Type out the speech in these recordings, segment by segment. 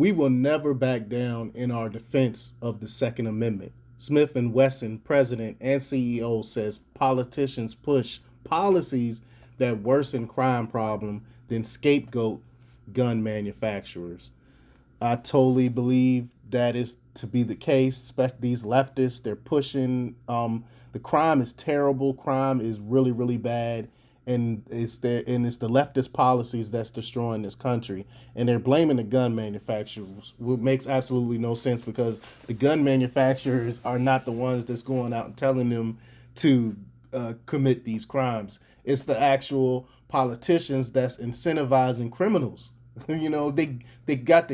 We will never back down in our defense of the Second Amendment. Smith and Wesson, president and CEO, says politicians push policies that worsen crime problem than scapegoat gun manufacturers. I totally believe that is to be the case. Especially these leftists, they're pushing. The crime is terrible. Crime is really, really bad, and it's the leftist policies that's destroying this country. And they're blaming the gun manufacturers, which makes absolutely no sense because the gun manufacturers are not the ones that's going out and telling them to commit these crimes. It's the actual politicians that's incentivizing criminals. They got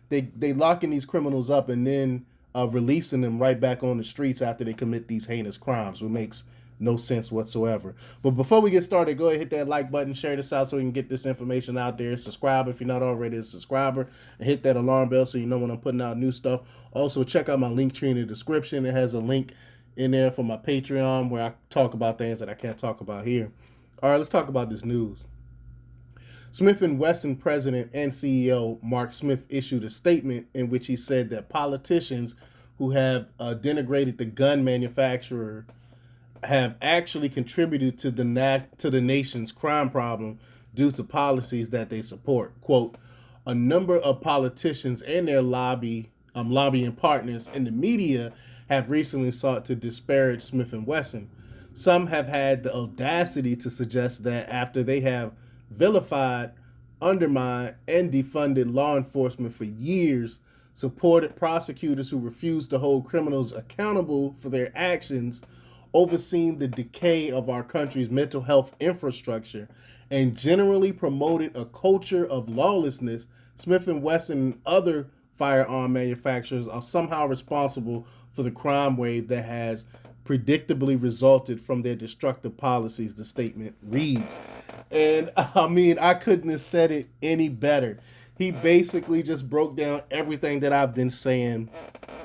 they locking these criminals up and then releasing them right back on the streets after they commit these heinous crimes, which makes no sense whatsoever. But before we get started, go ahead, hit that like button, share this out so we can get this information out there. Subscribe if you're not already a subscriber, and hit that alarm bell so you know when I'm putting out new stuff. Also, check out my link tree in the description. It has a link in there for my Patreon where I talk about things that I can't talk about here. All right, let's talk about this news. Smith & Wesson president and CEO Mark Smith issued a statement in which he said that politicians who have denigrated the gun manufacturer have actually contributed to the nation's crime problem due to policies that they support. Quote, a number of politicians and their lobbying partners in the media have recently sought to disparage Smith & Wesson. Some have had the audacity to suggest that after they have vilified, undermined, and defunded law enforcement for years, supported prosecutors who refused to hold criminals accountable for their actions, overseen the decay of our country's mental health infrastructure, and generally promoted a culture of lawlessness, Smith & Wesson and other firearm manufacturers are somehow responsible for the crime wave that has predictably resulted from their destructive policies, the statement reads. And I mean, I couldn't have said it any better. He basically just broke down everything that I've been saying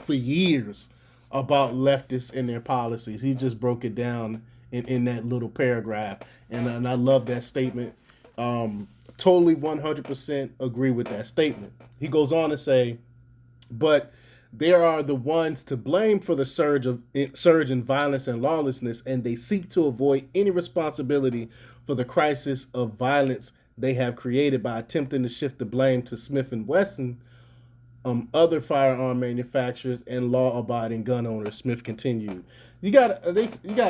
for years about leftists and their policies. He just broke it down in that little paragraph. And I love that statement. Totally 100% agree with that statement. He goes on to say, but there are the ones to blame for the surge in violence and lawlessness, and they seek to avoid any responsibility for the crisis of violence they have created by attempting to shift the blame to Smith and Wesson, other firearm manufacturers, and law-abiding gun owners. Smith continued. You gotta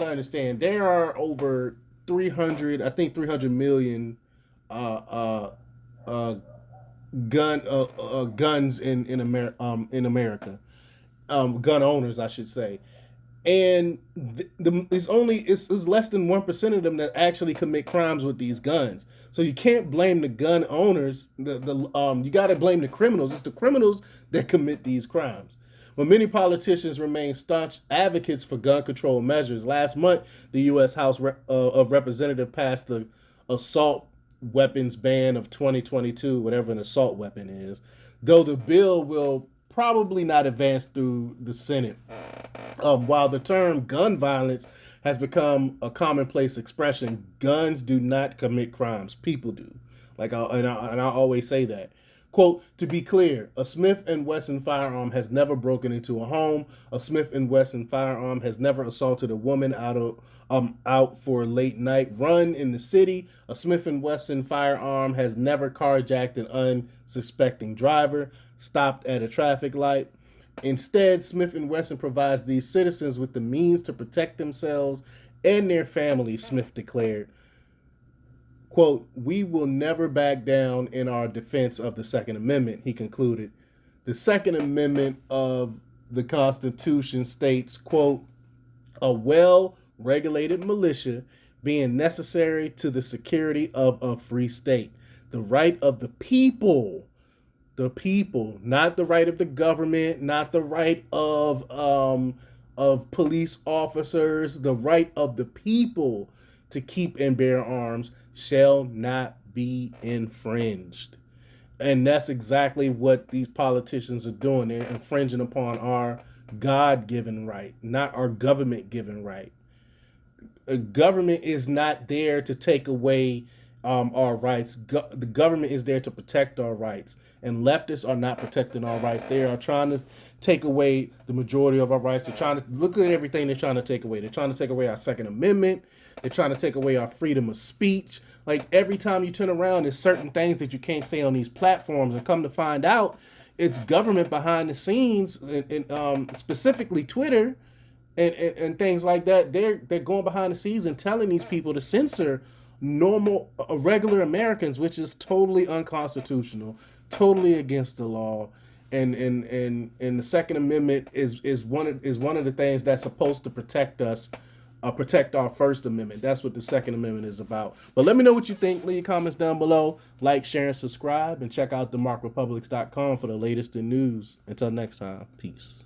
understand there are over 300 million guns in America, gun owners, I should say, and it's less than 1% of them that actually commit crimes with these guns. So you can't blame the gun owners. You got to blame the criminals. It's the criminals that commit these crimes. But many politicians remain staunch advocates for gun control measures. Last month, the U.S. House of Representatives passed the assault weapons ban of 2022, whatever an assault weapon is, though the bill will probably not advance through the Senate. While the term gun violence has become a commonplace expression, guns do not commit crimes. People do. I always say that. Quote, to be clear, a Smith & Wesson firearm has never broken into a home. A Smith & Wesson firearm has never assaulted a woman out for a late night run in the city. A Smith & Wesson firearm has never carjacked an unsuspecting driver, stopped at a traffic light. Instead, Smith & Wesson provides these citizens with the means to protect themselves and their families, Smith declared. Quote, we will never back down in our defense of the Second Amendment, he concluded. The Second Amendment of the Constitution states, quote, a well-regulated militia being necessary to the security of a free state. The right of the people, not the right of the government, not the right of police officers, the right of the people to keep and bear arms shall not be infringed. And that's exactly what these politicians are doing. They're infringing upon our God-given right, not our government-given right. A government is not there to take away our rights. The government is there to protect our rights, and leftists are not protecting our rights. They are trying to take away the majority of our rights. They're trying to look at everything they're trying to take away. They're trying to take away our Second Amendment. They're trying to take away our freedom of speech. Like every time you turn around, there's certain things that you can't say on these platforms, and come to find out, it's government behind the scenes, and specifically Twitter and things like that. They're going behind the scenes and telling these people to censor normal, regular Americans, which is totally unconstitutional, totally against the law. And the Second Amendment is one of the things that's supposed to protect us, protect our First Amendment. That's what the Second Amendment is about. But let me know what you think. Leave your comments down below. Like, share, and subscribe. And check out themarkrepublics.com for the latest in news. Until next time, peace.